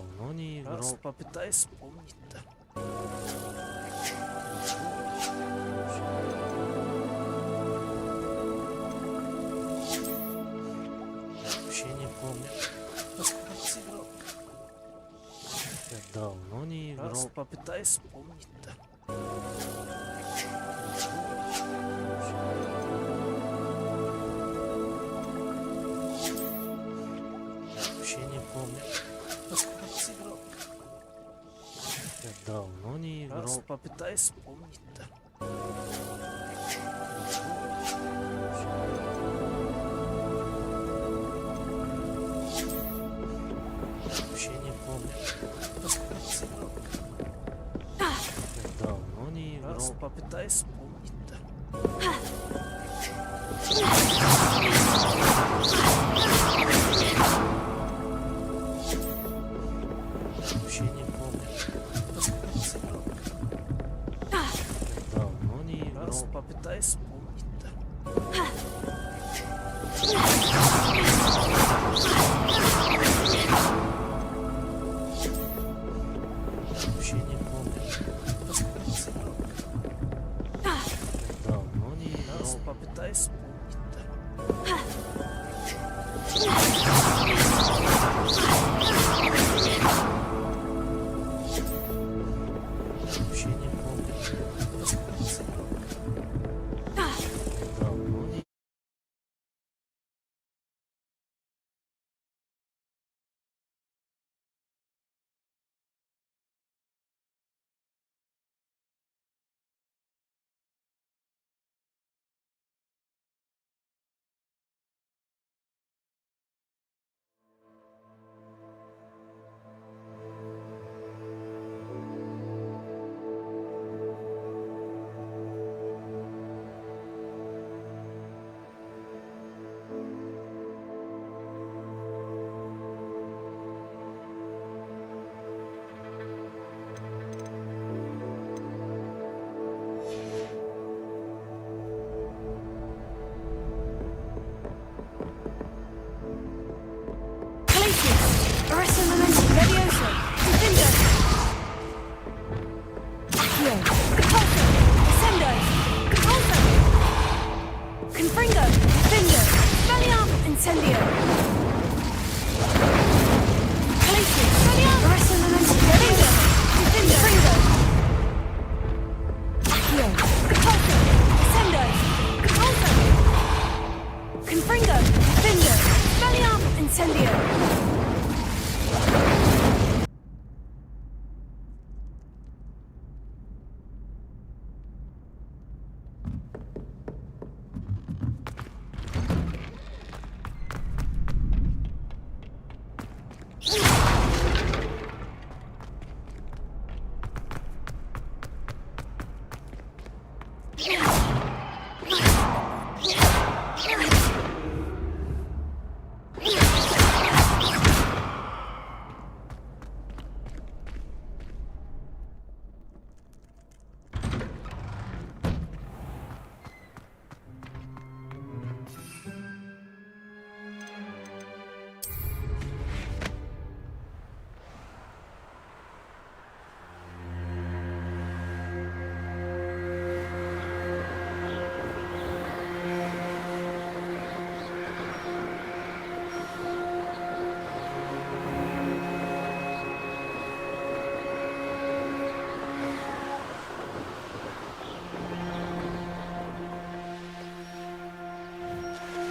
давно не играл. Попытай вспомнить-то. Вообще не помню. Я давно не играл. Попытай вспомнить-то. Вообще не помню. Я давно не играл. Попытай вспомнить-то. Вообще не помню. Я давно не играл. Попытай вспомнить-то. Вообще не помню. Я давно не играл. Попытай вспомнить-то. Вообще не помню. Я давно не играл. Попытай вспомнить-то. Вообще не помню. Я давно не...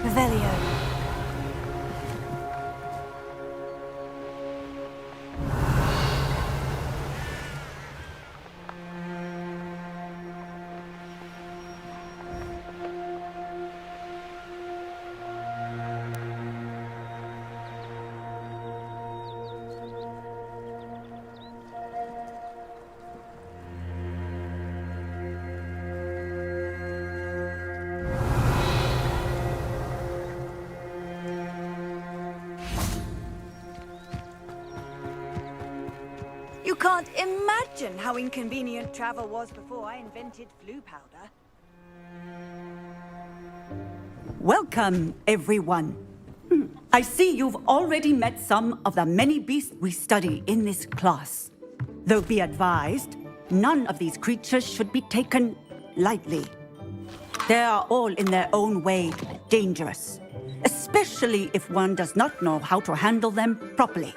Revelio. You can't imagine how inconvenient travel was before I invented flu powder. Welcome, everyone. I see you've already met some of the many beasts we study in this class. Though be advised, none of these creatures should be taken lightly. They are all in their own way dangerous, especially if one does not know how to handle them properly.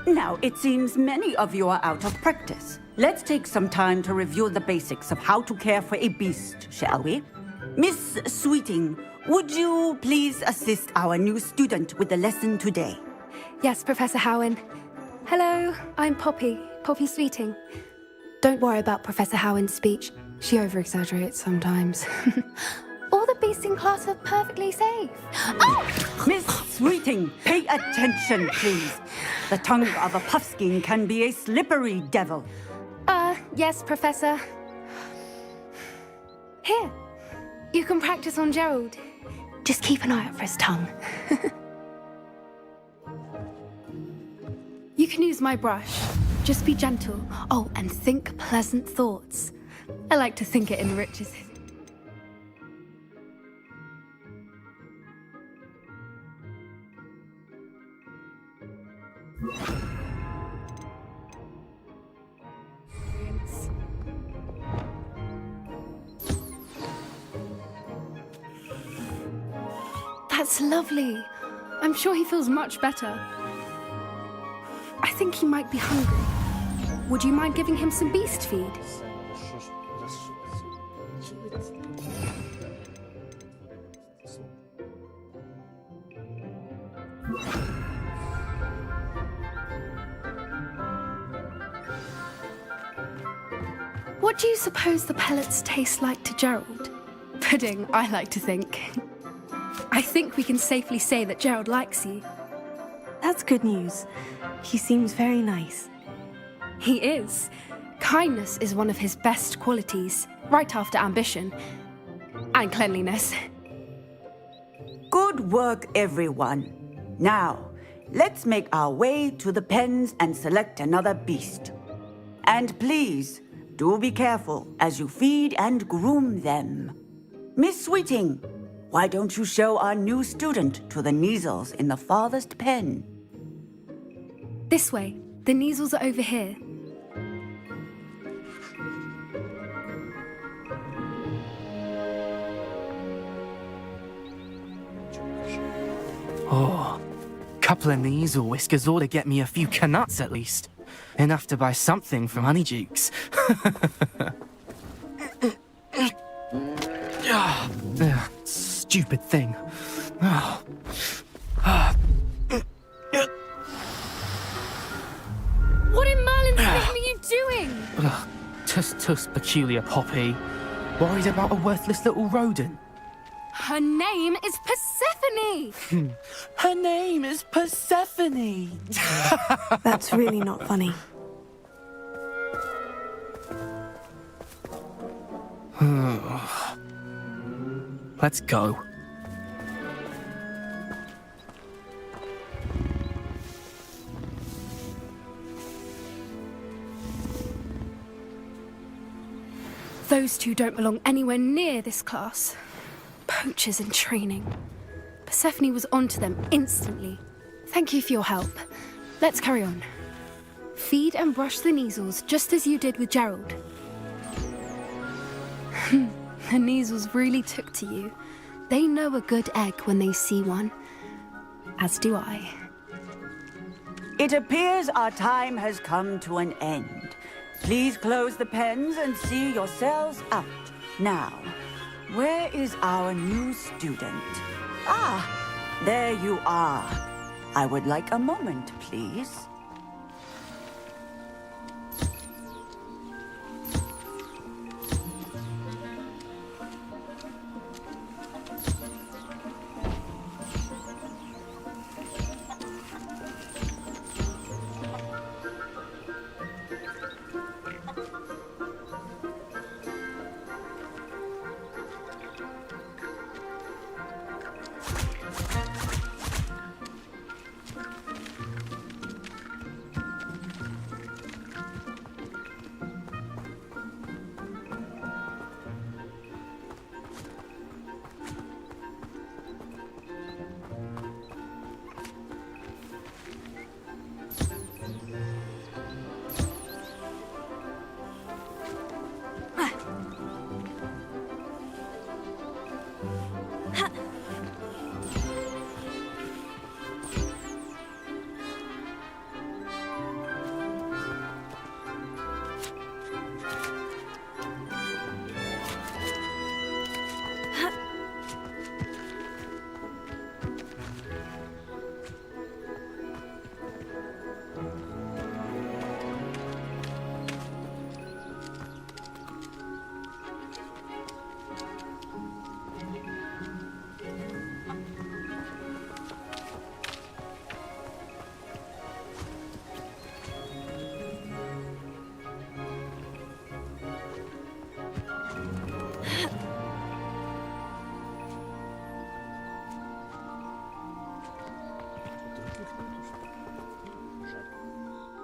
Now, it seems many of you are out of practice. Let's take some time to review the basics of how to care for a beast, shall we? Miss Sweeting, would you please assist our new student with the lesson today? Yes, Professor Howen. Hello, I'm Poppy Sweeting. Don't worry about Professor Howen's speech. She over-exaggerates sometimes. All the beasts in class are perfectly safe. Oh! Miss Sweeting, pay attention, please. The tongue of a puffskein can be a slippery devil. Yes, Professor. Here, you can practice on Gerald. Just keep an eye out for his tongue. You can use my brush. Just be gentle. Oh, and think pleasant thoughts. I like to think it enriches it. That's lovely. I'm sure he feels much better. I think he might be hungry. Would you mind giving him some beast feed? What do you suppose the pellets taste like to Gerald? Pudding, I like to think. I think we can safely say that Gerald likes you. That's good news. He seems very nice. He is. Kindness is one of his best qualities, right after ambition. And cleanliness. Good work, everyone. Now, let's make our way to the pens and select another beast. And please, do be careful as you feed and groom them. Miss Sweeting, why don't you show our new student to the Neasels in the farthest pen? This way. The Neasels are over here. Oh, couple of Neasel whiskers ought to get me a few canuts at least. Enough to buy something from Honeydukes. Stupid thing. What in Merlin's name are you doing? Tuss peculiar Poppy. Worried about a worthless little rodent. Her name is Persephone! Her name is Persephone! That's really not funny. Let's go. Those two don't belong anywhere near this class. Poachers in training. Persephone was onto them instantly. Thank you for your help. Let's carry on. Feed and brush the Neasels just as you did with Gerald. The Neasels really took to you. They know a good egg when they see one. As do I. It appears our time has come to an end. Please close the pens and see yourselves out. Now, where is our new student? Ah, there you are. I would like a moment, please.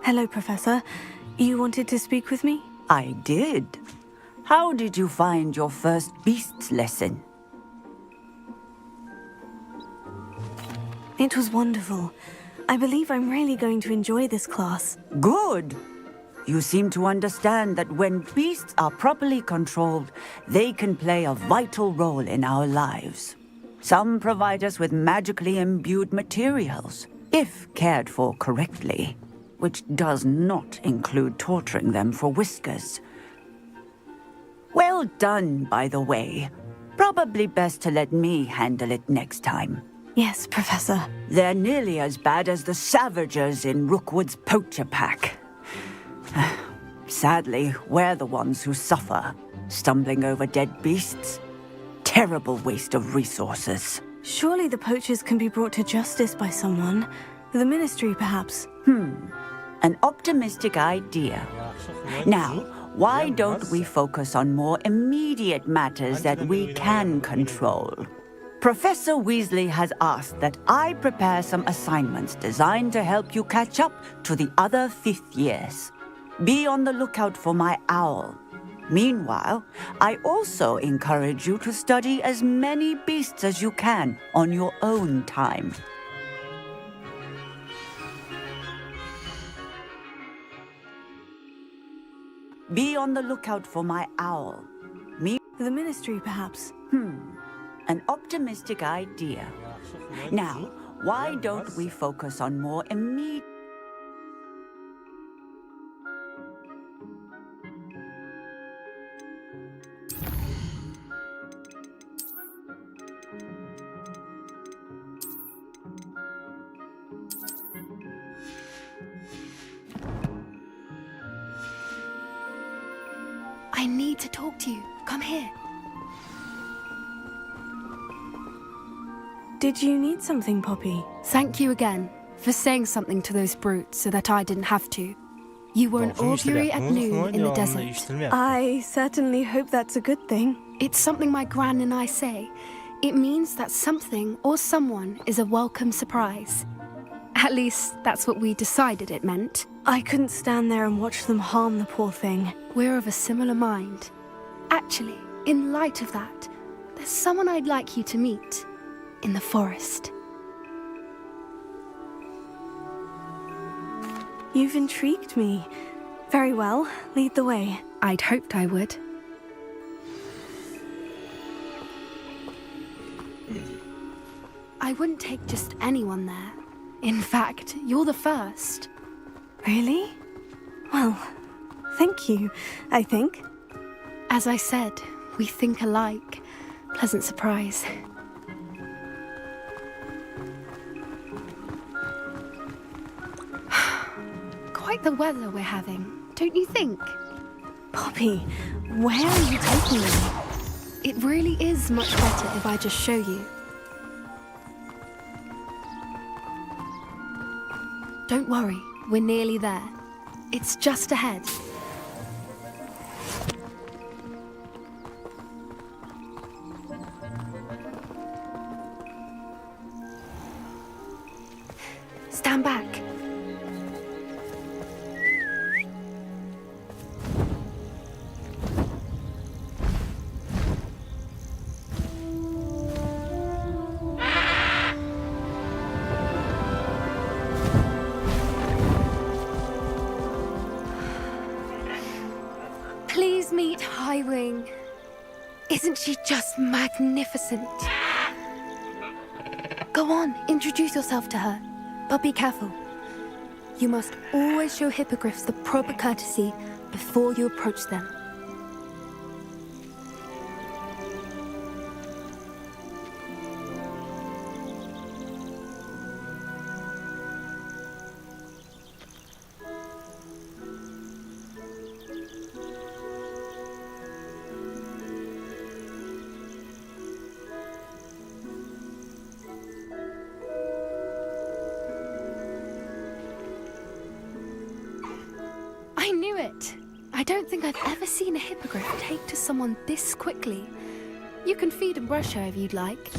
Hello, Professor. You wanted to speak with me? I did. How did you find your first beasts lesson? It was wonderful. I believe I'm really going to enjoy this class. Good. You seem to understand that when beasts are properly controlled, they can play a vital role in our lives. Some provide us with magically imbued materials, if cared for correctly, which does not include torturing them for whiskers. Well done, by the way. Probably best to let me handle it next time. Yes, Professor. They're nearly as bad as the Savagers in Rookwood's poacher pack. Sadly, we're the ones who suffer, stumbling over dead beasts. Terrible waste of resources. Surely the poachers can be brought to justice by someone. The Ministry, perhaps. An optimistic idea. Now, why don't we focus on more immediate matters that we can control? Professor Weasley has asked that I prepare some assignments designed to help you catch up to the other 5th years. Be on the lookout for my owl. Meanwhile, I also encourage you to study as many beasts as you can on your own time. Be on the lookout for my owl. The Ministry, perhaps. An optimistic idea. Now, why don't we focus on more immediate... I need to talk to you. Come here. Did you need something, Poppy? Thank you again for saying something to those brutes so that I didn't have to. You were an augury at noon in the desert. I certainly hope that's a good thing. It's something my gran and I say. It means that something or someone is a welcome surprise. At least, that's what we decided it meant. I couldn't stand there and watch them harm the poor thing. We're of a similar mind. Actually, in light of that, there's someone I'd like you to meet. In the forest. You've intrigued me. Very well, lead the way. I'd hoped I would. I wouldn't take just anyone there. In fact, you're the first. Really? Well, thank you, I think. As I said, we think alike. Pleasant surprise. Quite the weather we're having, don't you think? Poppy, where are you taking me? It really is much better if I just show you. Don't worry, we're nearly there. It's just ahead. Stand back. Please meet Highwing. Isn't she just magnificent? Go on, introduce yourself to her. But be careful. You must always show hippogriffs the proper courtesy before you approach them. I knew it! I don't think I've ever seen a hippogriff take to someone this quickly. You can feed and brush her if you'd like.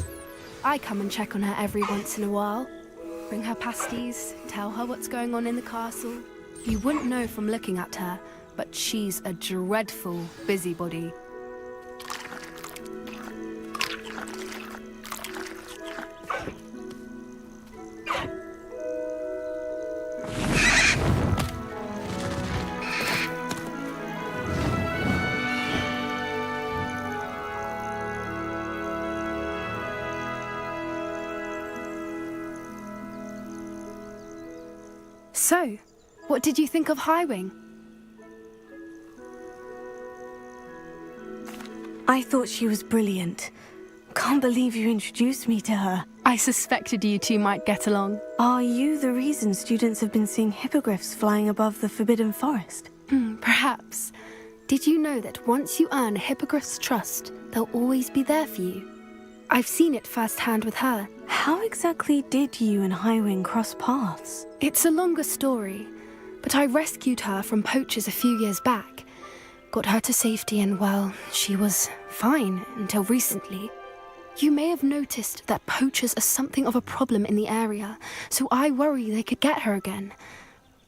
I come and check on her every once in a while. Bring her pasties, tell her what's going on in the castle. You wouldn't know from looking at her, but she's a dreadful busybody. So, what did you think of Highwing? I thought she was brilliant. Can't believe you introduced me to her. I suspected you two might get along. Are you the reason students have been seeing hippogriffs flying above the Forbidden Forest? Perhaps. Did you know that once you earn a hippogriff's trust, they'll always be there for you? I've seen it firsthand with her. How exactly did you and Highwing cross paths? It's a longer story, but I rescued her from poachers a few years back. Got her to safety and, well, she was fine until recently. You may have noticed that poachers are something of a problem in the area, so I worry they could get her again.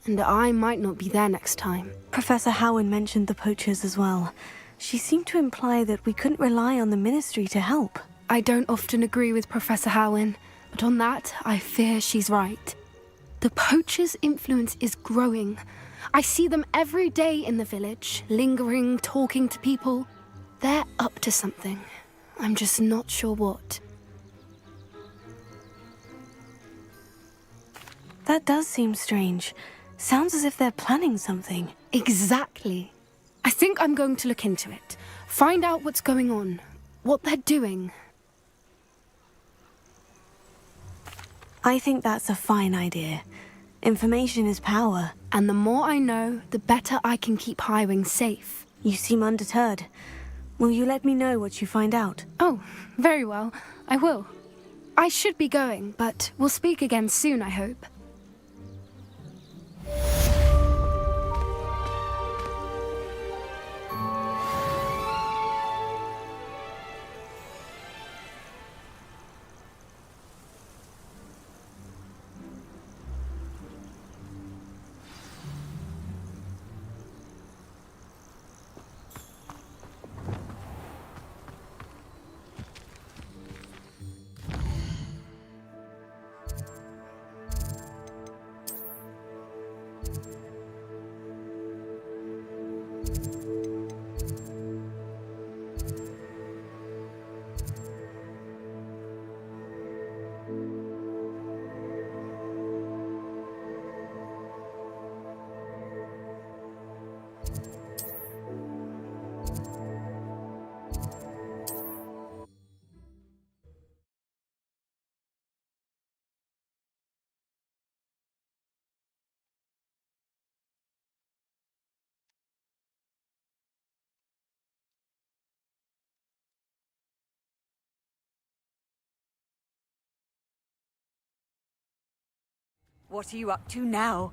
And I might not be there next time. Professor Howin mentioned the poachers as well. She seemed to imply that we couldn't rely on the Ministry to help. I don't often agree with Professor Howin, but on that, I fear she's right. The poachers' influence is growing. I see them every day in the village, lingering, talking to people. They're up to something. I'm just not sure what. That does seem strange. Sounds as if they're planning something. Exactly. I think I'm going to look into it. Find out what's going on, what they're doing. I think that's a fine idea. Information is power. And the more I know, the better I can keep Highwing safe. You seem undeterred. Will you let me know what you find out? Oh, very well. I will. I should be going, but we'll speak again soon, I hope. What are you up to now?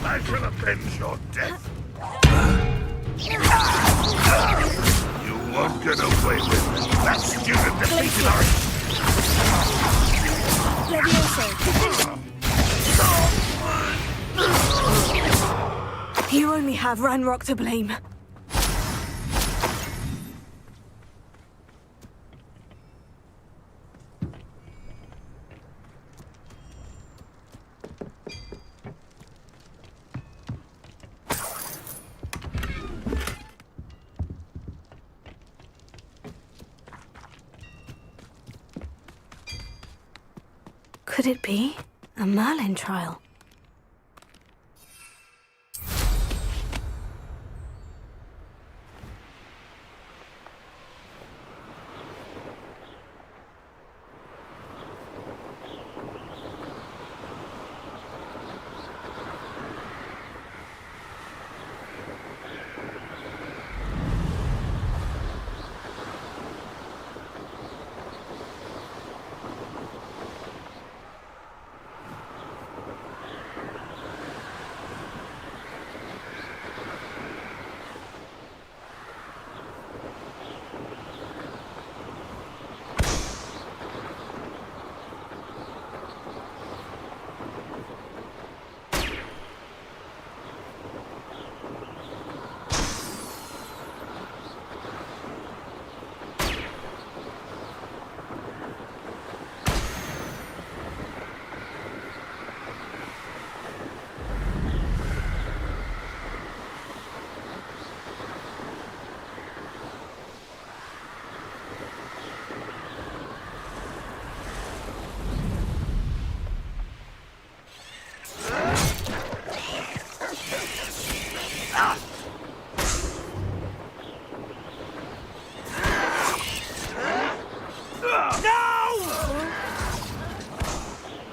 I shall avenge your death. You won't get away with it. That student defeated our... Levioso. You only have Ranrock to blame. Could it be a Merlin trial?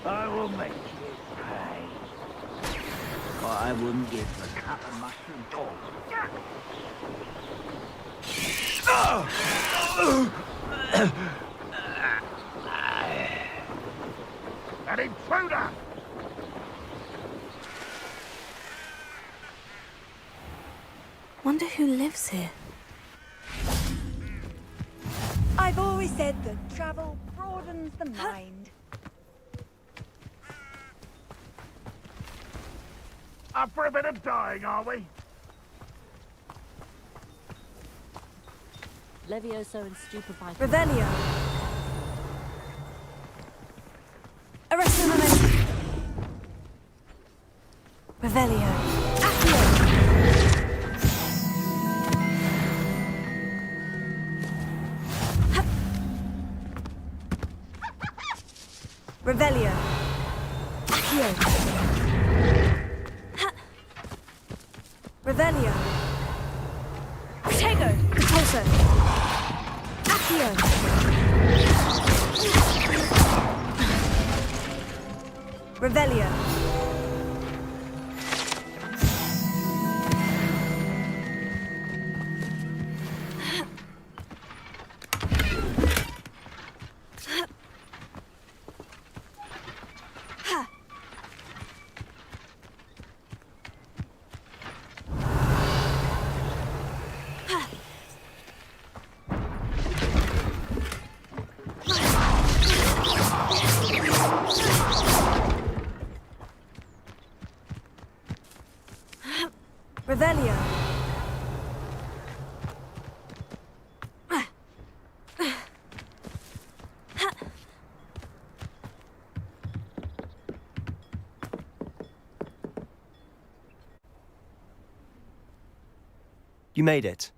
I will make you pay. But I wouldn't give a cut of mushroom dog. An intruder! Wonder who lives here. I've always said that travel broadens the mind. Up for a bit of dying, are we? Levioso and stupefy. Revelio. Arresto momentum. Revelio. Accio. Revelio. Accio. Revelio. Tego. Repulso. Accio. Revelio. Revelio. You made it.